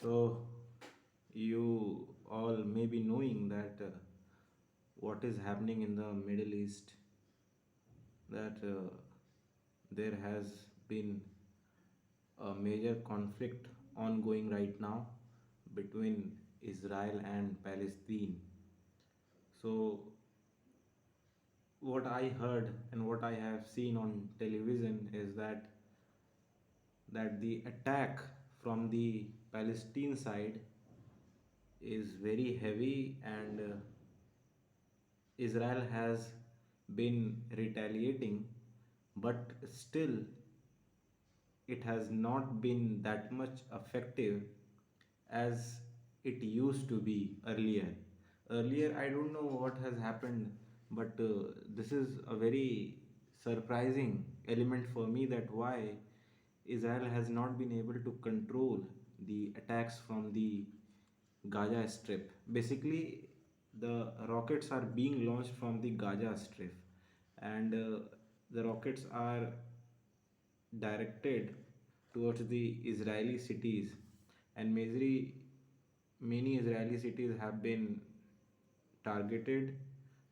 So, you all may be knowing that what is happening in the Middle East, that there has been a major conflict ongoing right now between Israel and Palestine. So, what I heard and what I have seen on television is that the attack from the Palestine side is very heavy, and Israel has been retaliating, but still it has not been that much effective as it used to be earlier. Earlier, I don't know what has happened, but this is a very surprising element for me, that why Israel has not been able to control the attacks from the Gaza Strip. Basically, the rockets are being launched from the Gaza Strip, and the rockets are directed towards the Israeli cities, and many Israeli cities have been targeted.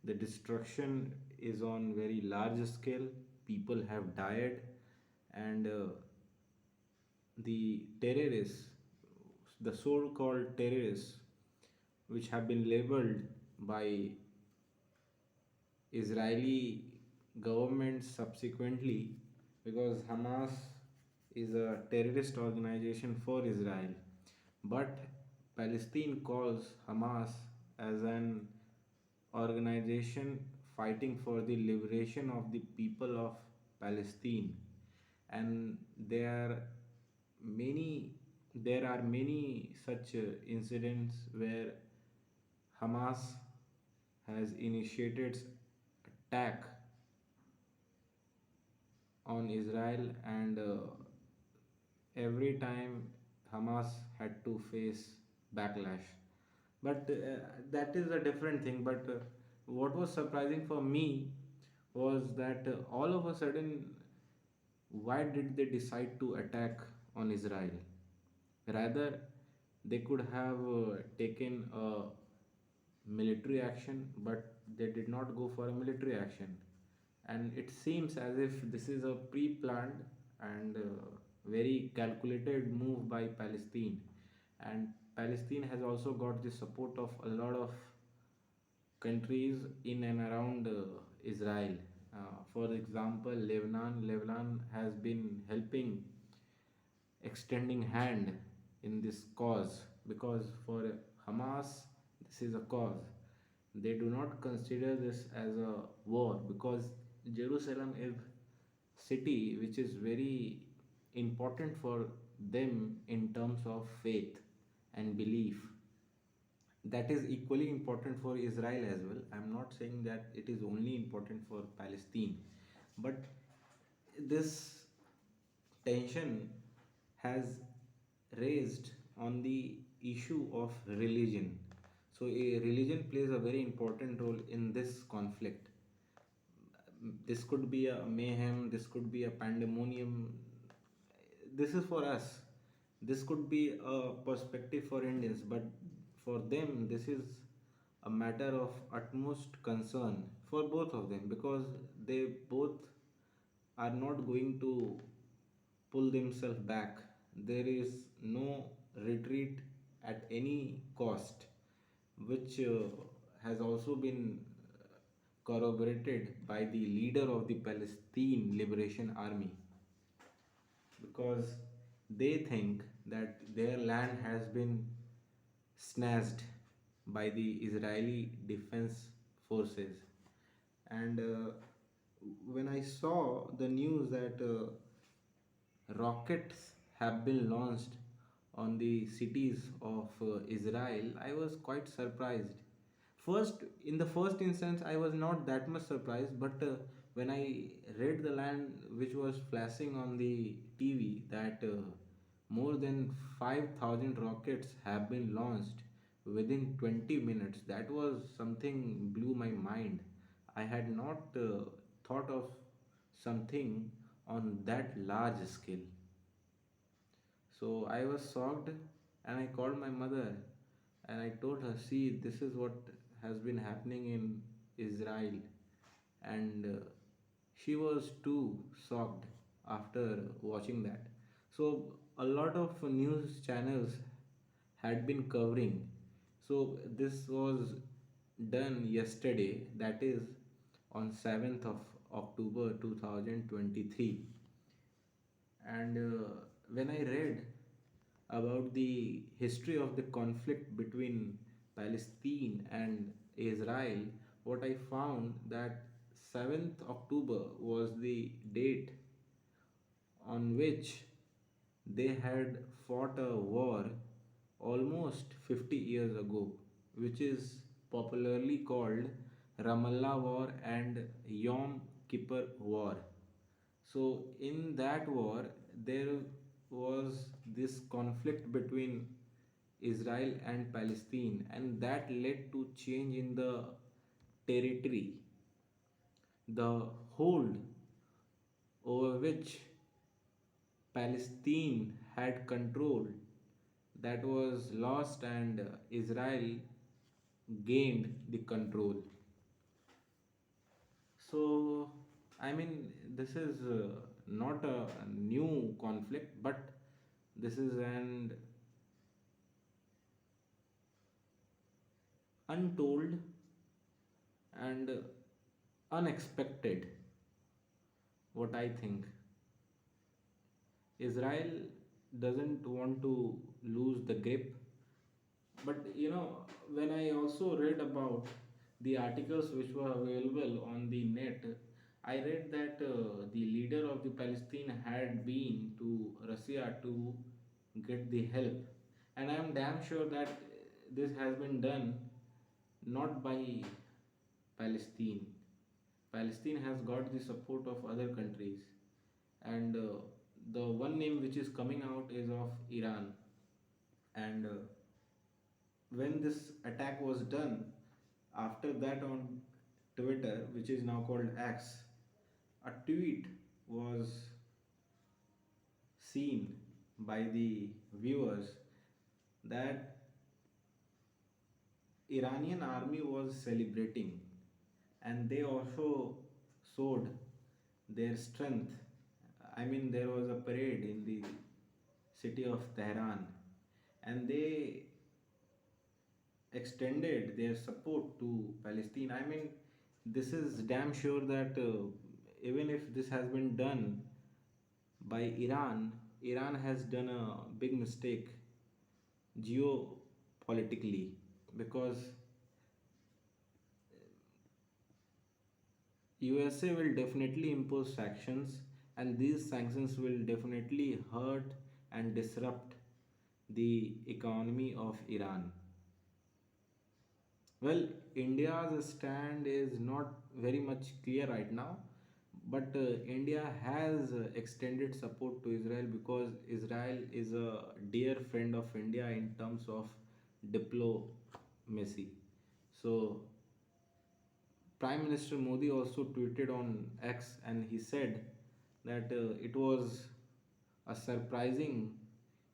The destruction is on very large scale. People have died, and the terrorists, the so-called terrorists, which have been labeled by Israeli government subsequently, because Hamas is a terrorist organization for Israel, but Palestine calls Hamas as an organization fighting for the liberation of the people of Palestine. And many there are many such incidents where Hamas has initiated attack on Israel, and every time Hamas had to face backlash. But that is a different thing. But what was surprising for me was that all of a sudden, why did they decide to attack on Israel? Rather, they could have taken a military action, but they did not go for a military action. And it seems as if this is a pre planned and very calculated move by Palestine. And Palestine has also got the support of a lot of countries in and around Israel. For example, Lebanon has been helping, extending hand in this cause, because for Hamas this is a cause. They do not consider this as a war, because Jerusalem is city which is very important for them in terms of faith and belief. That is equally important for Israel as well. I'm not saying that it is only important for Palestine, but this tension has raised on the issue of religion. So, a religion plays a very important role in this conflict. This could be a mayhem, this could be a pandemonium. This is for us. This could be a perspective for Indians, but for them, this is a matter of utmost concern for both of them, because they both are not going to pull themselves back. There is no retreat at any cost, which has also been corroborated by the leader of the Palestine Liberation Army, because they think that their land has been snatched by the Israeli defense forces. And when I saw the news that rockets have been launched on the cities of Israel, I was quite surprised. In the first instance, I was not that much surprised, but when I read the line which was flashing on the TV, that more than 5,000 rockets have been launched within 20 minutes, that was something blew my mind. I had not thought of something on that large scale. So I was shocked, And I called my mother and I told her, see, this is what has been happening in Israel. And she was too shocked after watching that. So, a lot of news channels had been covering. So, this was done yesterday, that is on 7th of October 2023. And when I read about the history of the conflict between Palestine and Israel, what I found that 7th October was the date on which they had fought a war almost 50 years ago, which is popularly called Ramallah War and Yom Kippur War. So, in that war, there was this conflict between Israel and Palestine, and that led to change in the territory, the hold over which Palestine had control that was lost, and Israel gained the control. So, I mean, this is not a new conflict, but this is an untold and unexpected, what I think. Israel doesn't want to lose the grip. But when I also read about the articles which were available on the net, I read that the leader of the Palestine had been to Russia to get the help, and I am damn sure that this has been done not by Palestine. Palestine has got the support of other countries, and the one name which is coming out is of Iran. And when this attack was done, after that on Twitter, which is now called X, a tweet was seen by the viewers that Iranian army was celebrating, and they also showed their strength. I mean, there was a parade in the city of Tehran, and they extended their support to Palestine. I mean, this is damn sure that even if this has been done by Iran, Iran has done a big mistake geopolitically, because USA will definitely impose sanctions, and these sanctions will definitely hurt and disrupt the economy of Iran. Well, India's stand is not very much clear right now, but India has extended support to Israel because Israel is a dear friend of India in terms of diplomacy. So, Prime Minister Modi also tweeted on X, and he said that it was a surprising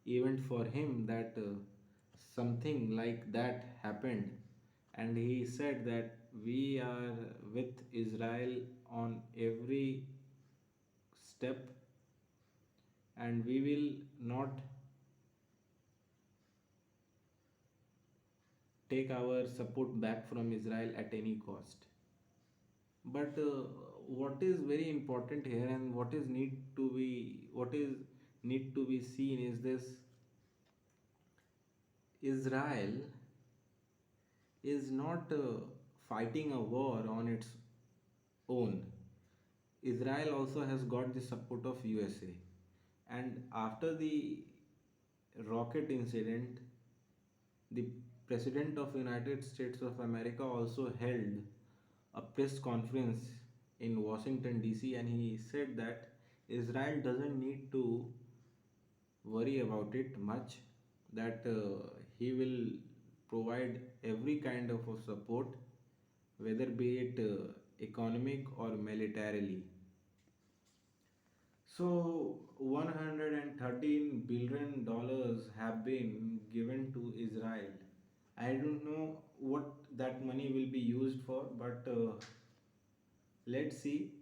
event for him that something like that happened. And he said that we are with Israel on every step, and we will not take our support back from Israel at any cost. But what is very important here, and what is need to be seen, is this: Israel is not fighting a war on its own. Israel also has got the support of USA. And after the rocket incident, the President of United States of America also held a press conference in Washington DC, and he said that Israel doesn't need to worry about it much, that he will provide every kind of a support, whether be it economic or militarily. So $113 billion have been given to Israel. I don't know what that money will be used for, but let's see.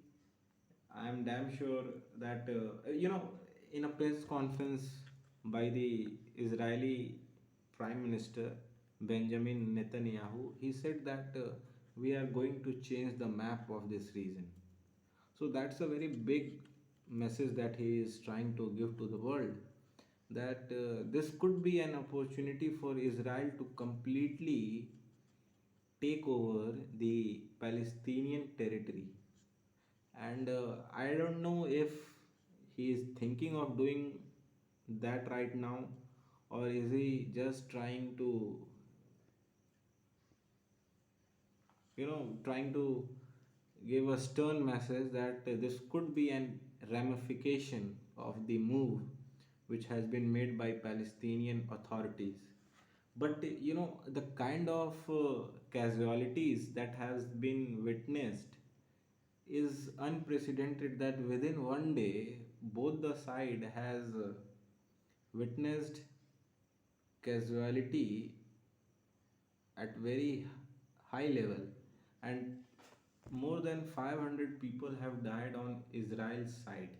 I'm damn sure that, in a press conference by the Israeli Prime Minister Benjamin Netanyahu, he said that we are going to change the map of this region. So that's a very big message that he is trying to give to the world, that this could be an opportunity for Israel to completely take over the Palestinian territory. And I don't know if he is thinking of doing that right now, or is he just trying to, trying to give a stern message that this could be an ramification of the move which has been made by Palestinian authorities. But the kind of casualties that has been witnessed is unprecedented, that within one day both the side has witnessed casualty at very high level, and more than 500 people have died on Israel's side,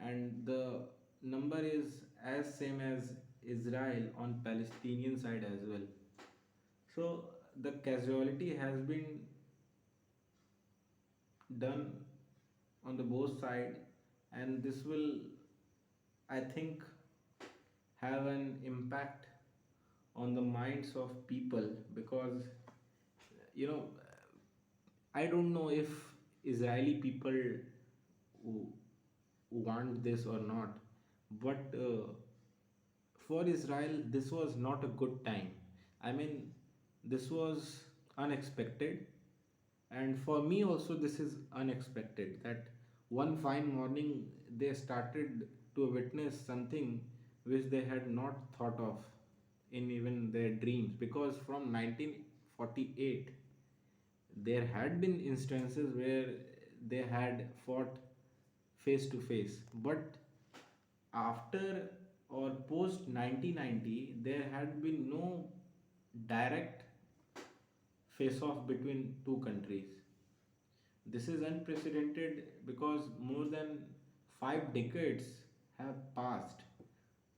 and the number is as same as Israel on Palestinian side as well. So the casualty has been done on the both side, and this will, I think, have an impact on the minds of people, because you know I don't know if Israeli people w- want this or not, but for Israel this was not a good time. I mean, this was unexpected, and for me also this is unexpected, that one fine morning they started to witness something which they had not thought of in even their dreams, because from 1948 there had been instances where they had fought face to face, but after or post 1990 there had been no direct face off between two countries. This is unprecedented because more than 5 decades have passed,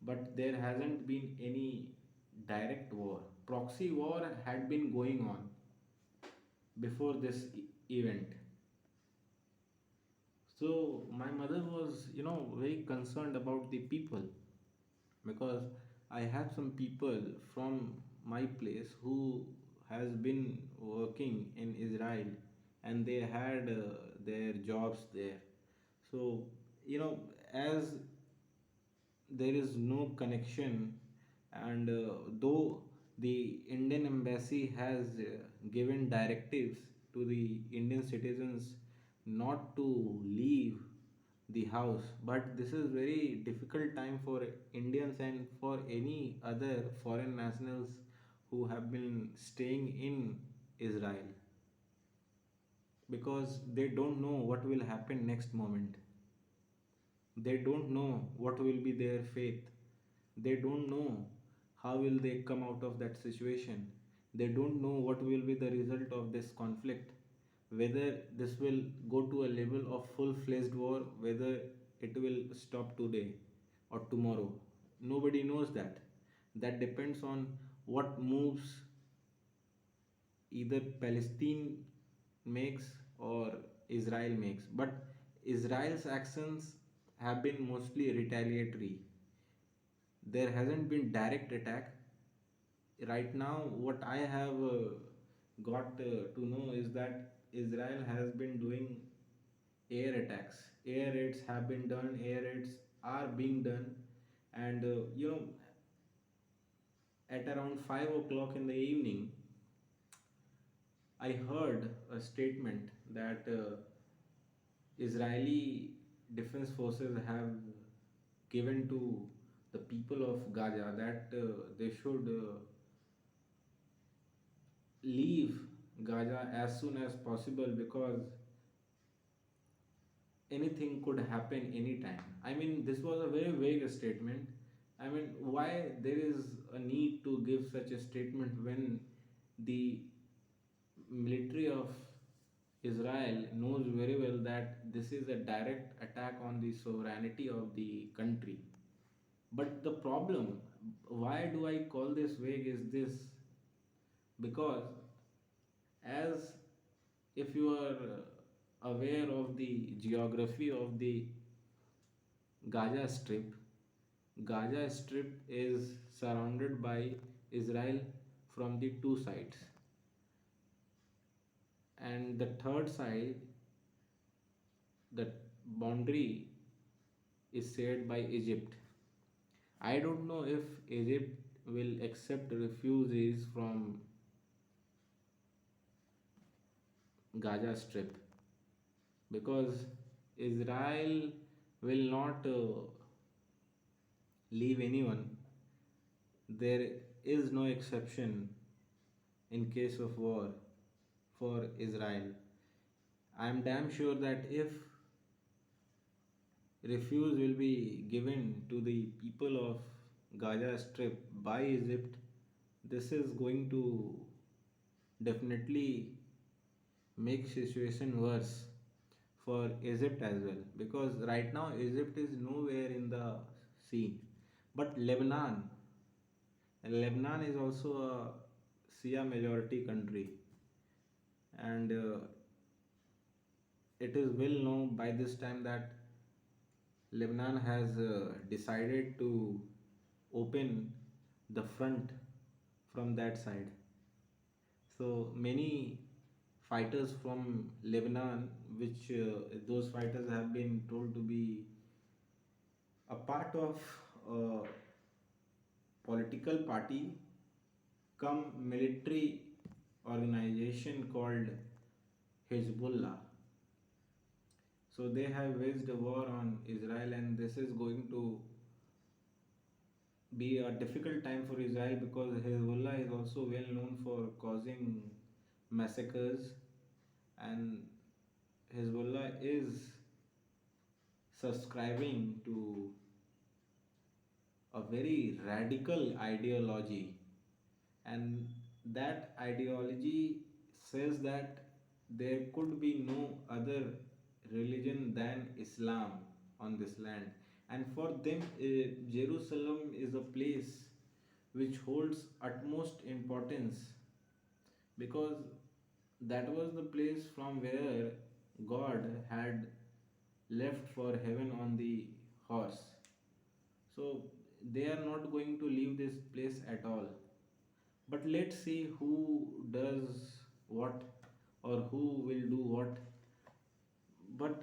but there hasn't been any direct war. Proxy war had been going on before this event. So my mother was, very concerned about the people, because I have some people from my place who has been working in Israel, and they had their jobs there. So, as there is no connection, and though the Indian embassy has given directives to the Indian citizens not to leave the house, but this is very difficult time for Indians and for any other foreign nationals who have been staying in Israel, because they don't know what will happen next moment. They don't know what will be their fate. They don't know how will they come out of that situation. They don't know what will be the result of this conflict, whether this will go to a level of full-fledged war, whether it will stop today or tomorrow. Nobody knows that. That depends on what moves either Palestine makes or Israel makes. But Israel's actions have been mostly retaliatory. There hasn't been direct attack. Right now, what I have got to know is that Israel has been doing air attacks. Air raids have been done, air raids are being done, and at around 5 o'clock in the evening, I heard a statement that Israeli defense forces have given to the people of Gaza that they should leave Gaza as soon as possible, because anything could happen anytime. I mean, this was a very vague statement, I mean, why there is a need to give such a statement when the military of Israel knows very well that this is a direct attack on the sovereignty of the country. But the problem, why do I call this vague, is this: because as if you are aware of the geography of the Gaza Strip, Gaza Strip is surrounded by Israel from the two sides, and the third side, the boundary, is shared by Egypt. I don't know if Egypt will accept refugees from Gaza Strip, because Israel will not leave anyone. There is no exception in case of war for Israel. I am damn sure that if refuse will be given to the people of Gaza Strip by Egypt, this is going to definitely make situation worse for Egypt as well, because right now Egypt is nowhere in the scene. But Lebanon is also a Shia majority country, and it is well known by this time that Lebanon has decided to open the front from that side. So many fighters from Lebanon, which those fighters have been told to be a part of a political party come military organization called Hezbollah. So they have waged a war on Israel, and this is going to be a difficult time for Israel, because Hezbollah is also well known for causing massacres, and Hezbollah is subscribing to a very radical ideology, and that ideology says that there could be no other religion than Islam on this land, and for them Jerusalem is a place which holds utmost importance, because that was the place from where God had left for heaven on the horse. So they are not going to leave this place at all. But let's see who does what, or who will do what. But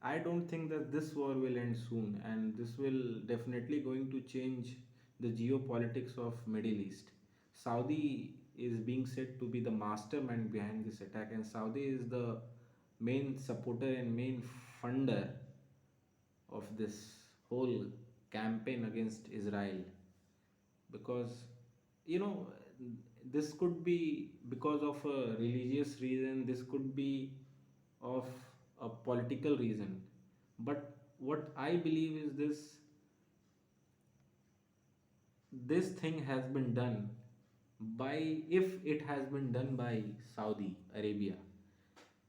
I don't think that this war will end soon, and this will definitely going to change the geopolitics of Middle East. Saudi is being said to be the mastermind behind this attack, and Saudi is the main supporter and main funder of this whole campaign against Israel, because you know this could be because of a religious reason, this could be of a political reason, but what I believe is this thing has been done by, if it has been done by Saudi Arabia.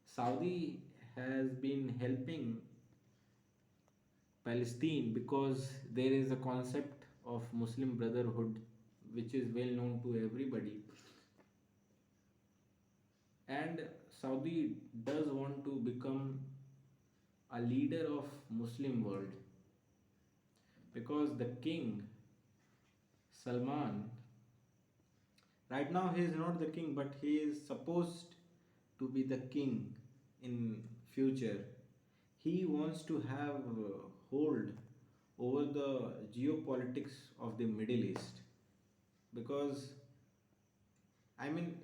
Saudi has been helping Palestine because there is a concept of Muslim Brotherhood which is well known to everybody, and Saudi does want to become a leader of Muslim world, because the king Salman, right now he is not the king, but he is supposed to be the king in future. He wants to have hold over the geopolitics of the Middle East, because I mean,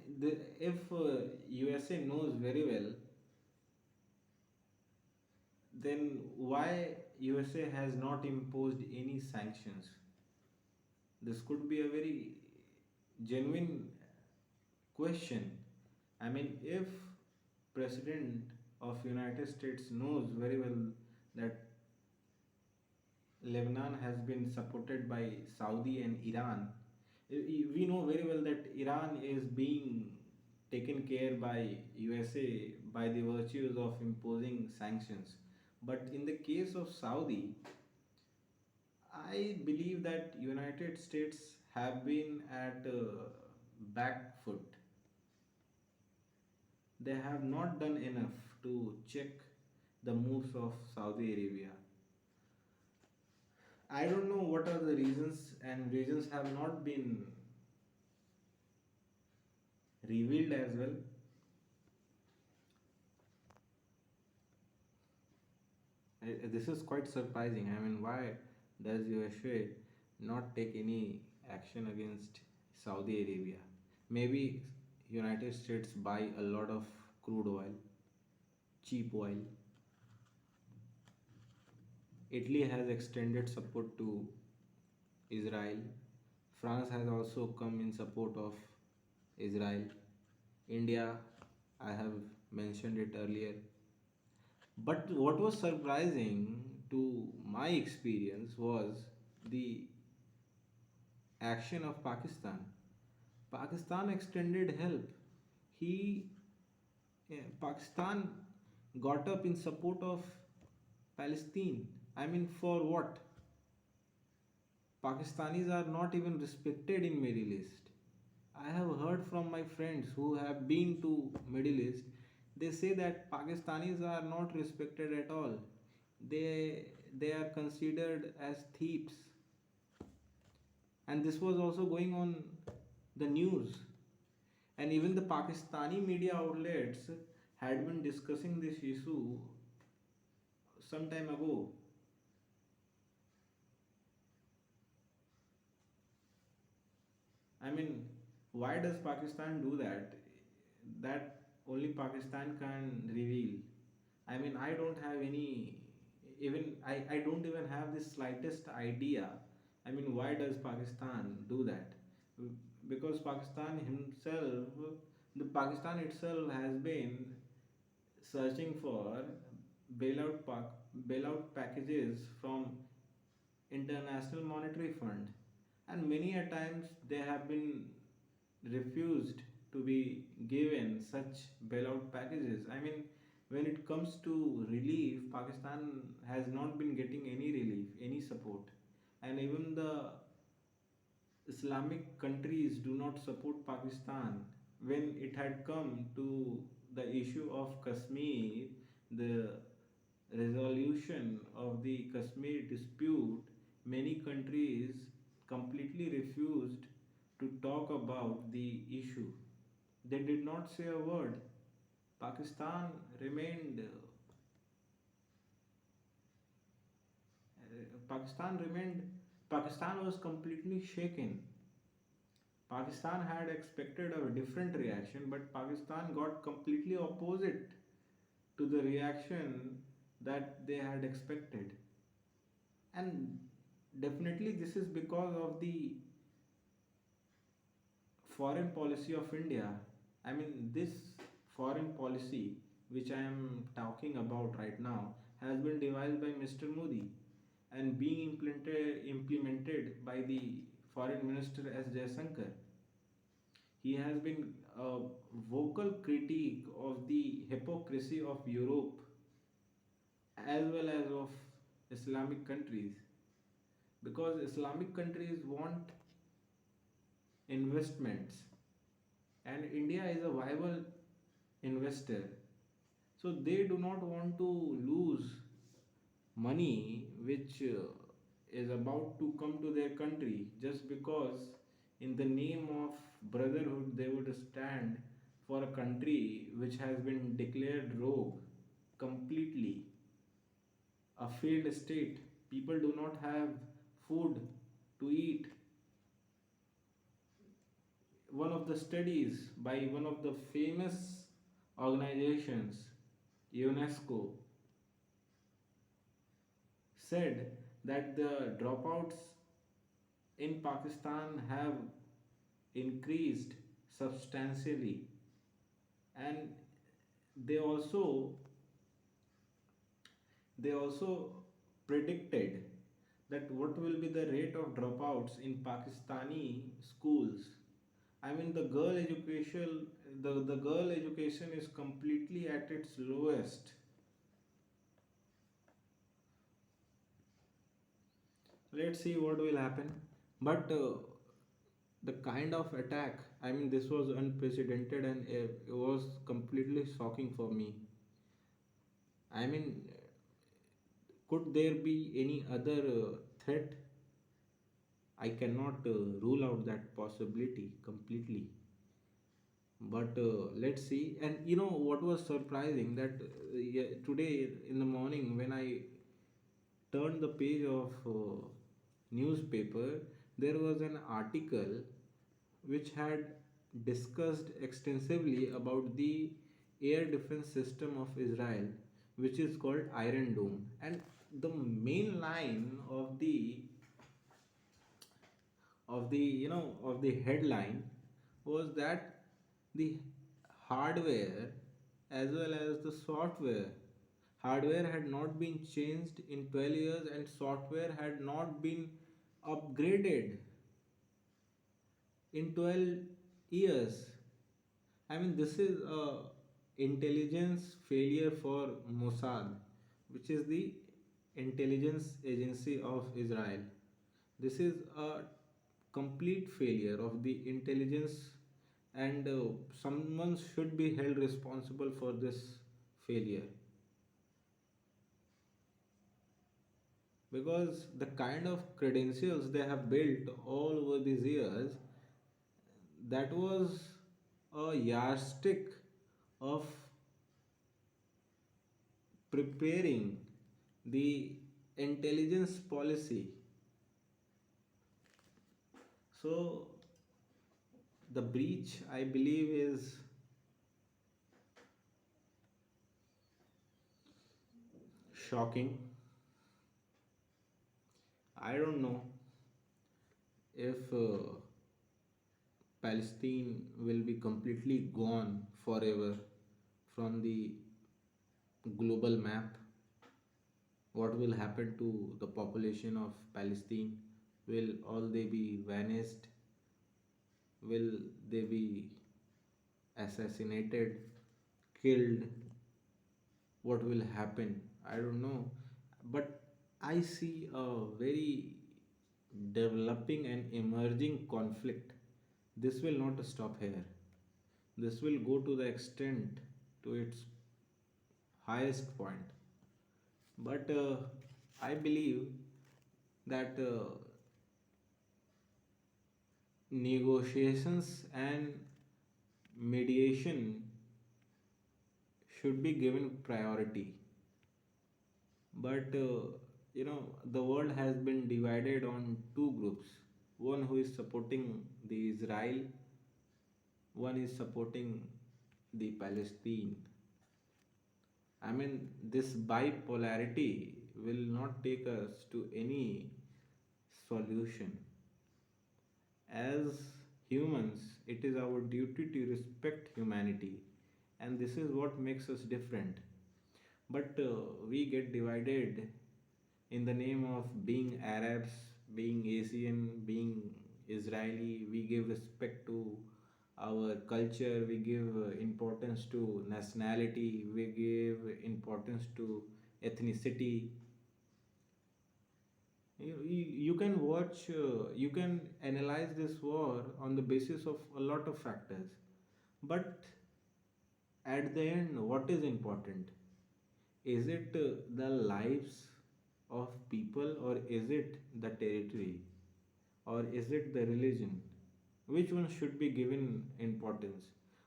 if USA knows very well, then why USA has not imposed any sanctions? This could be a very genuine question. I mean, if President of United States knows very well that Lebanon has been supported by Saudi and Iran. We know very well that Iran is being taken care by USA by the virtues of imposing sanctions. But in the case of Saudi, I believe that United States have been at back foot. They have not done enough to check the moves of Saudi Arabia. I don't know what are the reasons, and reasons have not been revealed as well. This is quite surprising. I mean, why does USA not take any action against Saudi Arabia? Maybe United States buy a lot of crude oil, cheap oil. Italy has extended support to Israel. France has also come in support of Israel. India, I have mentioned it earlier. But what was surprising to my experience was the action of Pakistan. Pakistan extended help. He, Pakistan got up in support of Palestine. I mean, for what? Pakistanis are not even respected in Middle East. I have heard from my friends who have been to Middle East. They say that Pakistanis are not respected at all. They are considered as thieves, and this was also going on the news. And even the Pakistani media outlets had been discussing this issue some time ago. I mean, why does Pakistan do that? That only Pakistan can reveal. I mean, I don't have any, even I don't even have the slightest idea. I mean, why does Pakistan do that? Because Pakistan itself has been searching for bailout packages from International Monetary Fund, and many a times they have been refused to be given such bailout packages. I mean, when it comes to relief, Pakistan has not been getting any relief, any support, and even the Islamic countries do not support Pakistan. When it had come to the issue of Kashmir, the resolution of the Kashmir dispute, many countries completely refused to talk about the issue. They did not say a word. Pakistan remained Pakistan remained Pakistan was completely shaken. Pakistan had expected a different reaction, but Pakistan got completely opposite to the reaction that they had expected. And definitely, this is because of the foreign policy of India. I mean, this foreign policy, which I am talking about right now, has been devised by Mr. Modi and being implemented by the Foreign Minister S. Jaishankar. He has been a vocal critique of the hypocrisy of Europe as well as of Islamic countries, because Islamic countries want investments and India is a viable investor. So they do not want to lose money which is about to come to their country just because, in the name of brotherhood, they would stand for a country which has been declared rogue completely, a failed state. People do not have food to eat. One of the studies by one of the famous organizations, UNESCO, said that the dropouts in Pakistan have increased substantially, and they also they also predicted that what will be the rate of dropouts in Pakistani schools. I mean, the girl education is completely at its lowest. Let's see what will happen. But the kind of attack, I mean, this was unprecedented and it was completely shocking for me. I mean, could there be any other threat? I cannot rule out that possibility completely. But let's see. And you know what was surprising that yeah, today in the morning when I turned the page of newspaper, there was an article which had discussed extensively about the air defense system of Israel, which is called Iron Dome. And the main line of the headline was that the hardware as well as the software, hardware had not been changed in 12 years and software had not been upgraded in 12 years. I mean, this is a intelligence failure for Mossad, which is the intelligence agency of Israel. This is a complete failure of the intelligence, and someone should be held responsible for this failure, because the kind of credentials they have built all over these years, that was a yardstick of preparing the intelligence policy. So the breach, I believe, is shocking. I don't know if Palestine will be completely gone forever from the global map. What will happen to the population of Palestine? Will all they be vanished? Will they be assassinated, killed? What will happen? I don't know, but I see a very developing and emerging conflict. This will not stop here. This will go to the extent, to its highest point. But I believe that negotiations and mediation should be given priority. But the world has been divided on two groups. One who is supporting the Israel, one is supporting the Palestine. I mean, this bipolarity will not take us to any solution. As humans, it is our duty to respect humanity, and this is what makes us different. But we get divided in the name of being Arabs, being Asian, being Israeli. We give respect to our culture, we give importance to nationality, we give importance to ethnicity. You can watch, you can analyze this war on the basis of a lot of factors. But at the end, what is important? Is it the lives of people, or is it the territory, or is it the religion? Which one should be given importance?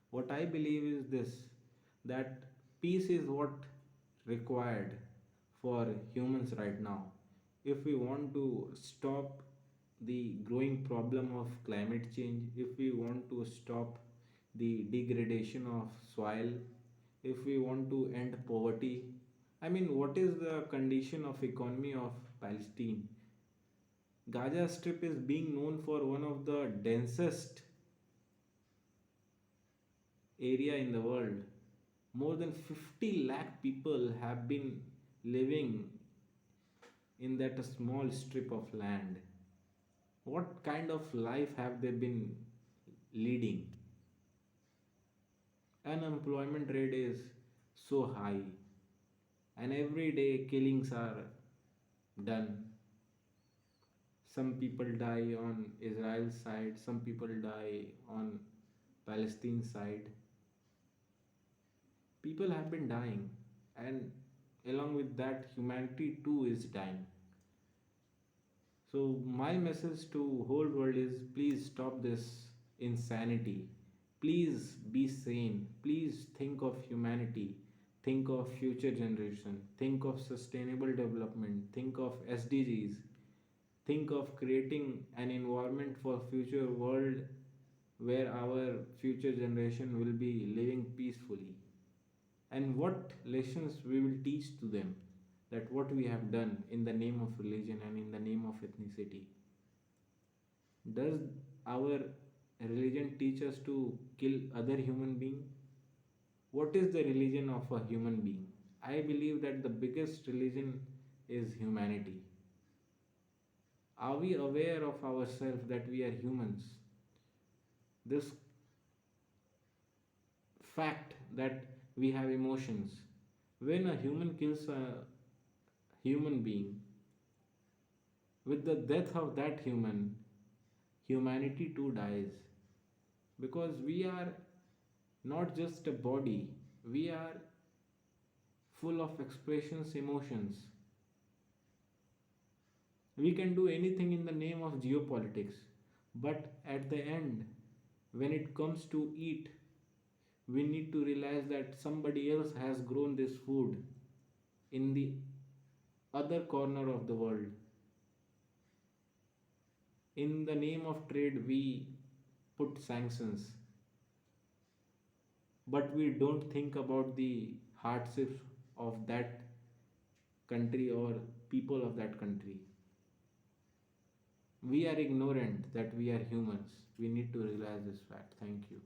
What I believe is this, that peace is what required for humans right now. If we want to stop the growing problem of climate change, if we want to stop the degradation of soil, if we want to end poverty, I mean, what is the condition of economy of Palestine? Gaza Strip is being known for one of the densest area in the world. More than 50 lakh people have been living in that small strip of land? What kind of life have they been leading? Unemployment rate is so high, and every day killings are done. Some people die on Israel's side, some people die on Palestine's side. People have been dying, and along with that, humanity too is dying. So my message to whole world is, please stop this insanity. Please be sane. Please think of humanity. Think of future generation. Think of sustainable development. Think of SDGs. Think of creating an environment for future world where our future generation will be living peacefully. And what lessons we will teach to them, that what we have done in the name of religion and in the name of ethnicity. Does our religion teach us to kill other human being? What is the religion of a human being? I believe that the biggest religion is humanity. Are we aware of ourselves that we are humans? This fact that we have emotions. When a human kills a human being, with the death of that human, humanity too dies. Because we are not just a body, we are full of expressions, emotions. We can do anything in the name of geopolitics, but at the end, when it comes to eat, we need to realize that somebody else has grown this food in the other corner of the world. In the name of trade, we put sanctions, but we don't think about the hardships of that country or people of that country. We are ignorant that we are humans. We need to realize this fact. Thank you.